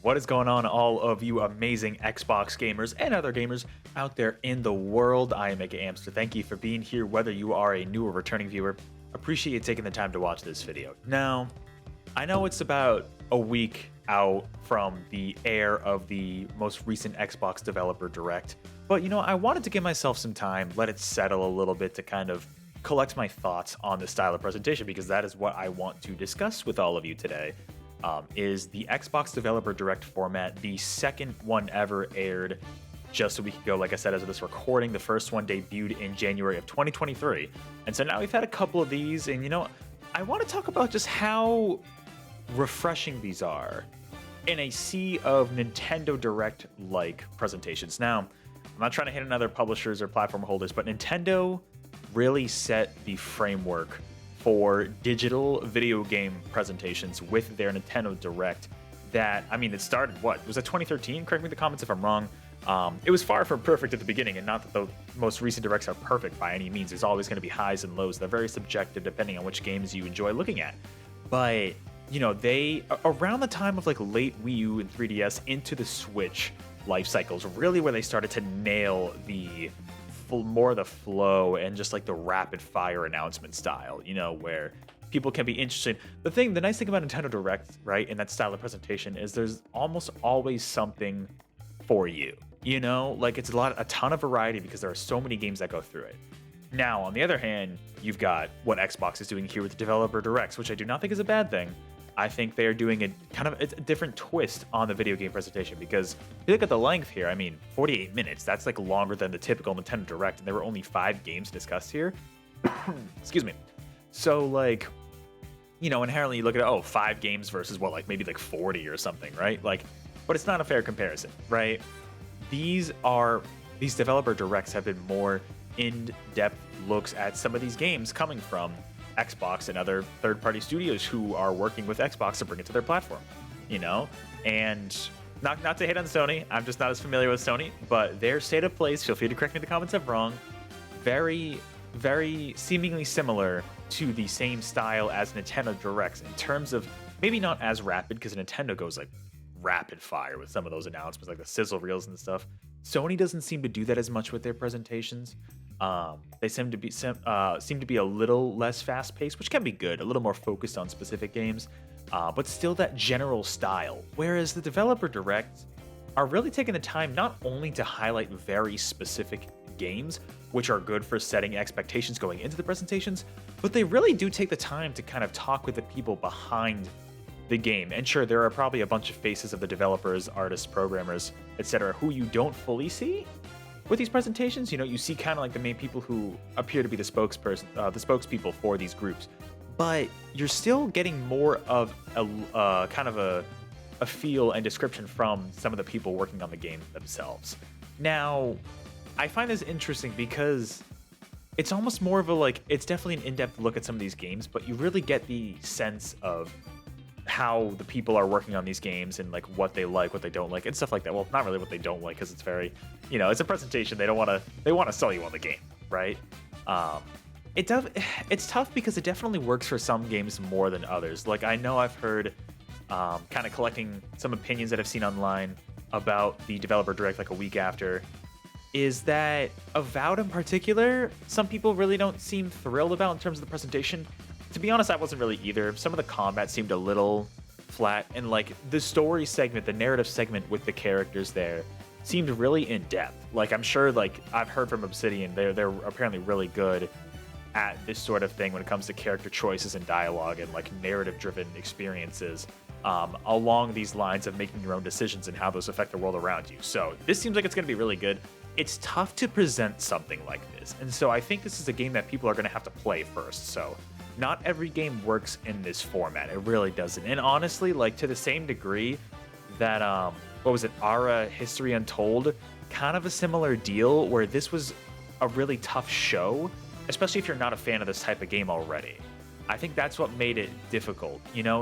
What is going on, all of you amazing Xbox gamers and other gamers out there in the world? I am MegaAmpster. Thank you for being here, whether you are a new or returning viewer. Appreciate you taking the time to watch this video. Now, I know it's about a week out from the air of the most recent Xbox Developer Direct, but I wanted to give myself some time, let it settle a little bit to kind of collect my thoughts on the style of presentation, because that is what I want to discuss with all of you today. Is the Xbox Developer Direct format. The second one ever aired just a week ago. Like I said, as of this recording, the first one debuted in January of 2023. And so now we've had a couple of these, and I want to talk about just how refreshing these are in a sea of Nintendo Direct-like presentations. Now, I'm not trying to hit on other publishers or platform holders, but Nintendo really set the framework for digital video game presentations with their Nintendo Direct. That, it started, was it 2013? Correct me in the comments if I'm wrong. It was far from perfect at the beginning, and not that the most recent Directs are perfect by any means. There's always going to be highs and lows. They're very subjective depending on which games you enjoy looking at. But, they, around the time of like late Wii U and 3DS into the Switch life cycles, really where they started to nail the more the flow and just like the rapid fire announcement style, where people can be interested. The nice thing about Nintendo Direct, right, in that style of presentation is there's almost always something for you, like it's a ton of variety because there are so many games that go through it. Now, on the other hand, you've got what Xbox is doing here with the Developer Directs, which I do not think is a bad thing. I think they are doing it's a different twist on the video game presentation, because if you look at the length here, 48 minutes, that's like longer than the typical Nintendo Direct, and there were only 5 games discussed here. Excuse me. So inherently you look at 5 games versus maybe 40 or something, right? But it's not a fair comparison, right? These Developer Directs have been more in-depth looks at some of these games coming from Xbox and other third-party studios who are working with Xbox to bring it to their platform, and not to hit on Sony. I'm just not as familiar with Sony, but their state of plays, feel free to correct me in the comments if I'm wrong, very, very seemingly similar to the same style as Nintendo Directs in terms of maybe not as rapid, because Nintendo goes rapid fire with some of those announcements, like the sizzle reels and stuff. Sony doesn't seem to do that as much with their presentations. They seem to be a little less fast-paced, which can be good, a little more focused on specific games, but still that general style. Whereas the Developer Directs are really taking the time not only to highlight very specific games, which are good for setting expectations going into the presentations, but they really do take the time to kind of talk with the people behind the game. And sure, there are probably a bunch of faces of the developers, artists, programmers, etc., who you don't fully see with these presentations. You see kind of like the main people who appear to be the spokespeople for these groups, but you're still getting more of a kind of a feel and description from some of the people working on the game themselves. Now, I find this interesting because it's almost more of it's definitely an in-depth look at some of these games, but you really get the sense of how the people are working on these games and what they like, what they don't like, and stuff like that. Well, not really what they don't like, because it's very, it's a presentation. They want to sell you on the game, right? It's tough because it definitely works for some games more than others. I know I've heard, kind of collecting some opinions that I've seen online about the Developer Direct a week after, is that Avowed in particular, some people really don't seem thrilled about in terms of the presentation. To be honest, I wasn't really either. Some of the combat seemed a little flat, and the story segment, the narrative segment with the characters there seemed really in-depth. I'm sure, I've heard from Obsidian, they're apparently really good at this sort of thing when it comes to character choices and dialogue and narrative-driven experiences along these lines of making your own decisions and how those affect the world around you. So this seems like it's going to be really good. It's tough to present something like this, and so I think this is a game that people are going to have to play first. So not every game works in this format. It really doesn't. And honestly, to the same degree that, Ara History Untold, kind of a similar deal, where this was a really tough show, especially if you're not a fan of this type of game already. I think that's what made it difficult,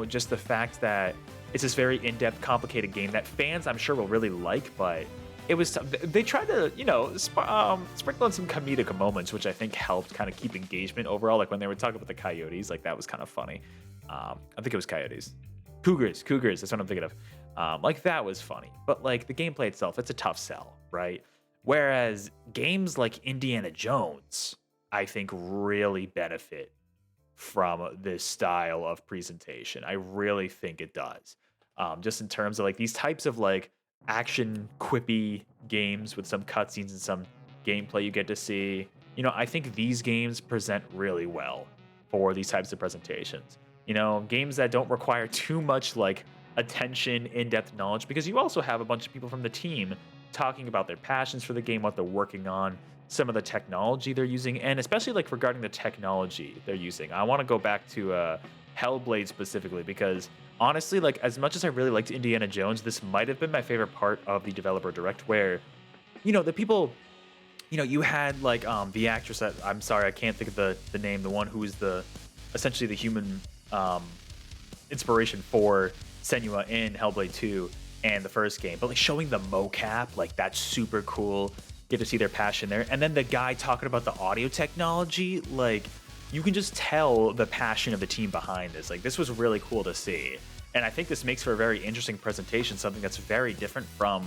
just the fact that it's this very in-depth, complicated game that fans, I'm sure, will really like, but it was they tried to sprinkle in some comedic moments, which I think helped kind of keep engagement overall. When they were talking about the coyotes, that was kind of funny. I think it was coyotes. Cougars. That's what I'm thinking of. Like that was funny, but like the gameplay itself, it's a tough sell, right? Whereas games like Indiana Jones, I think really benefit from this style of presentation. I really think it does. Just in terms of like these types of like action quippy games with some cutscenes and some gameplay you get to see. I think these games present really well for these types of presentations. Games that don't require too much like attention, in-depth knowledge, because you also have a bunch of people from the team talking about their passions for the game, what they're working on, some of the technology they're using, and especially like regarding the technology they're using. I want to go back to Hellblade specifically because honestly, like as much as I really liked Indiana Jones, this might have been my favorite part of the developer direct where, the people, you had like the actress that I'm sorry, I can't think of the name, the one who is the essentially the human inspiration for Senua in Hellblade 2 and the first game, but like showing the mocap, like that's super cool. Get to see their passion there. And then the guy talking about the audio technology, like you can just tell the passion of the team behind this. Like this was really cool to see. And I think this makes for a very interesting presentation, something that's very different from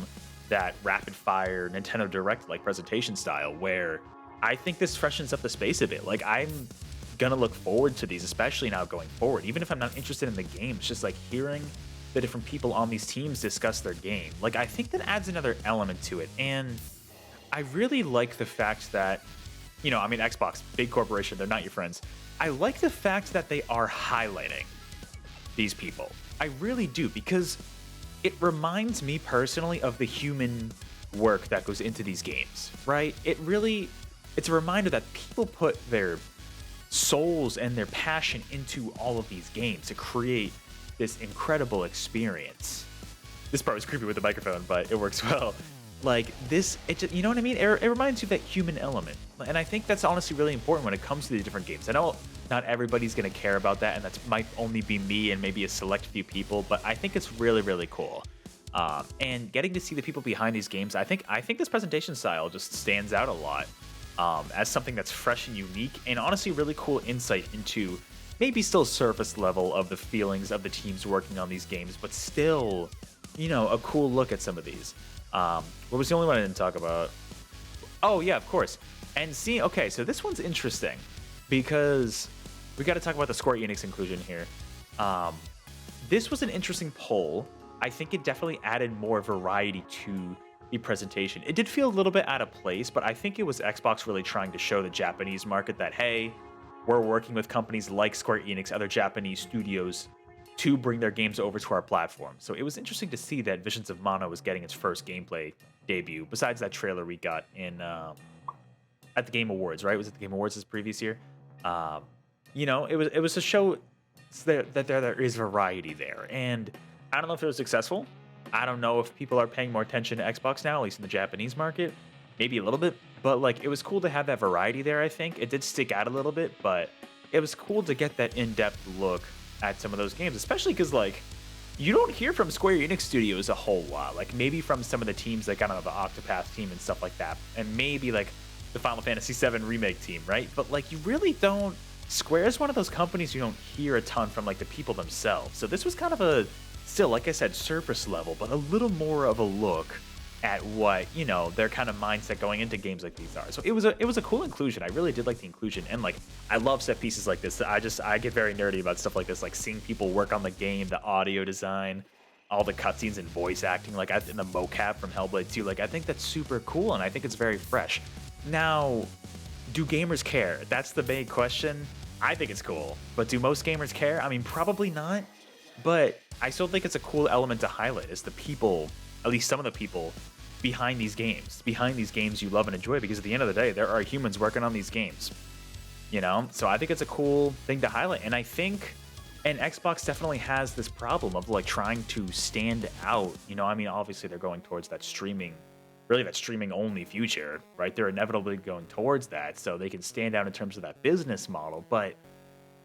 that rapid fire Nintendo Direct like presentation style, where I think this freshens up the space a bit. Like I'm gonna look forward to these, especially now going forward. Even if I'm not interested in the game, it's just like hearing the different people on these teams discuss their game. Like I think that adds another element to it. And I really like the fact that, Xbox, big corporation, they're not your friends. I like the fact that they are highlighting these people. I really do, because it reminds me personally of the human work that goes into these games, right? It's a reminder that people put their souls and their passion into all of these games to create this incredible experience. This part was creepy with the microphone, but it works well. Like this, you know what I mean? It reminds you of that human element. And I think that's honestly really important when it comes to these different games. I know not everybody's going to care about that, and that might only be me and maybe a select few people, but I think it's really, really cool. And getting to see the people behind these games, I think this presentation style just stands out a lot as something that's fresh and unique, and honestly really cool insight into maybe still surface level of the feelings of the teams working on these games, but still, a cool look at some of these. What was the only one I didn't talk about? Oh, yeah, of course. And see, okay, so this one's interesting because we got to talk about the Square Enix inclusion here. This was an interesting poll. I think it definitely added more variety to the presentation. It did feel a little bit out of place, but I think it was Xbox really trying to show the Japanese market that, hey, we're working with companies like Square Enix, other Japanese studios, to bring their games over to our platform. So it was interesting to see that Visions of Mana was getting its first gameplay debut, besides that trailer we got in at the Game Awards, right? Was it the Game Awards this previous year? It was a show that there is variety there. And I don't know if it was successful. I don't know if people are paying more attention to Xbox now, at least in the Japanese market. Maybe a little bit. But like it was cool to have that variety there, I think. It did stick out a little bit, but it was cool to get that in-depth look at some of those games, especially because like you don't hear from Square Enix Studios a whole lot. Like maybe from some of the teams like kind of the Octopath team and stuff like that, and maybe like the Final Fantasy VII remake team, right? But like you really don't. Square is one of those companies you don't hear a ton from like the people themselves. So this was kind of a still, like I said, surface level, but a little more of a look at what their kind of mindset going into games like these are. So it was a cool inclusion. I really did like the inclusion, and like I love set pieces like this. I get very nerdy about stuff like this, like seeing people work on the game, the audio design, all the cutscenes and voice acting, like in the mocap from Hellblade 2. Like I think that's super cool, and I think it's very fresh. Now, do gamers care? That's the big question. I think it's cool, but do most gamers care? I mean, probably not. But I still think it's a cool element to highlight is the people, at least some of the people behind these games you love and enjoy, because at the end of the day, there are humans working on these games, So I think it's a cool thing to highlight. And I think, and Xbox definitely has this problem of like trying to stand out, obviously they're going towards that streaming only future, right? They're inevitably going towards that so they can stand out in terms of that business model. But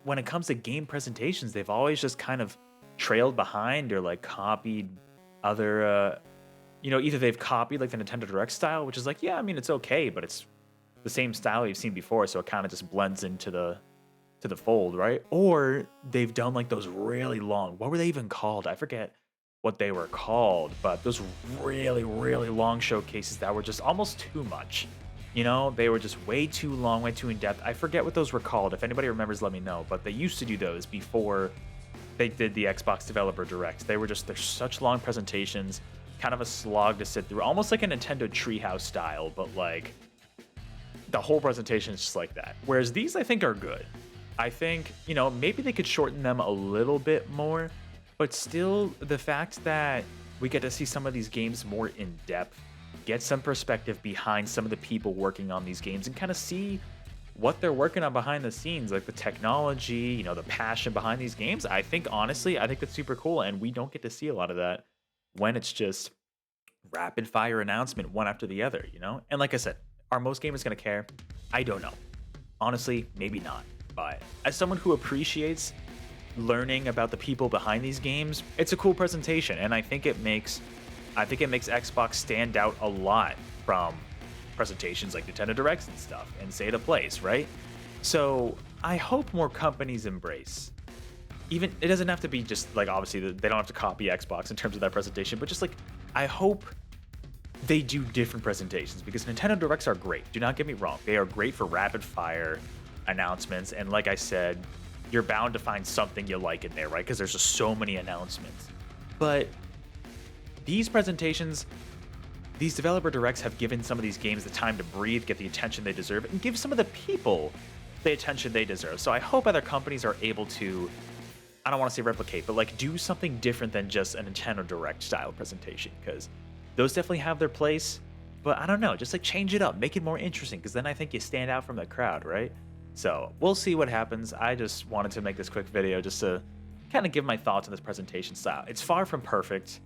when it comes to game presentations, they've always just kind of trailed behind or like copied other either they've copied like the Nintendo Direct style, which is like, yeah, I mean it's okay, but it's the same style you've seen before, so it kind of just blends into the to the fold, right? Or they've done like those really long, what were they even called? I forget what they were called, but those really, really long showcases that were just almost too much. You know, they were just way too long, way too in depth. I forget what those were called. If anybody remembers, let me know. But they used to do those before they did the Xbox Developer Direct. They're such long presentations, kind of a slog to sit through, almost like a Nintendo Treehouse style, but like the whole presentation is just like that. Whereas these, I think, are good. I think, you know, maybe they could shorten them a little bit more, but still the fact that we get to see some of these games more in depth, get some perspective behind some of the people working on these games, and kind of see what they're working on behind the scenes, like the technology, you know, the passion behind these games. I think, honestly, I think that's super cool. And we don't get to see a lot of that when it's just rapid fire announcement one after the other, you know? And like I said, are most gamers going to care? I don't know. Honestly, maybe not. But as someone who appreciates learning about the people behind these games, it's a cool presentation, and I think it makes Xbox stand out a lot from presentations like Nintendo Directs and stuff and State of Plays, right? So I hope more companies embrace. Even it doesn't have to be just like, obviously they don't have to copy Xbox in terms of that presentation, but just like I hope they do different presentations, because Nintendo Directs are great. Do not get me wrong. They are great for rapid fire announcements. And like I said, you're bound to find something you like in there, right? Because there's just so many announcements. But these presentations, these developer directs have given some of these games the time to breathe, get the attention they deserve, and give some of the people the attention they deserve. So I hope other companies are able to, I don't want to say replicate, but like do something different than just a Nintendo Direct style presentation, because those definitely have their place. But I don't know, just like change it up, make it more interesting, because then I think you stand out from the crowd, right? So we'll see what happens. I just wanted to make this quick video just to kind of give my thoughts on this presentation style. It's far from perfect,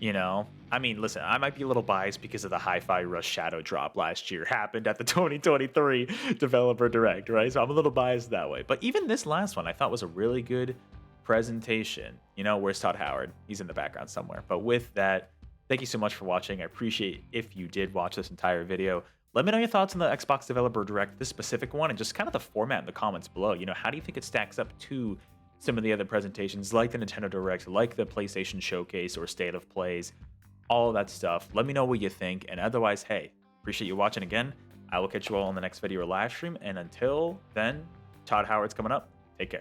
you know? I mean, listen, I might be a little biased because of the Hi-Fi Rush Shadow drop last year happened at the 2023 Developer Direct, right? So I'm a little biased that way. But even this last one I thought was a really good presentation. You know, where's Todd Howard? He's in the background somewhere. But with that, thank you so much for watching. I appreciate if you did watch this entire video. Let me know your thoughts on the Xbox Developer Direct, this specific one, and just kind of the format in the comments below. You know, how do you think it stacks up to some of the other presentations like the Nintendo Direct, like the PlayStation Showcase or State of Plays, all of that stuff? Let me know what you think. And otherwise, hey, appreciate you watching again. I will catch you all in the next video or live stream. And until then, Todd Howard's coming up. Take care.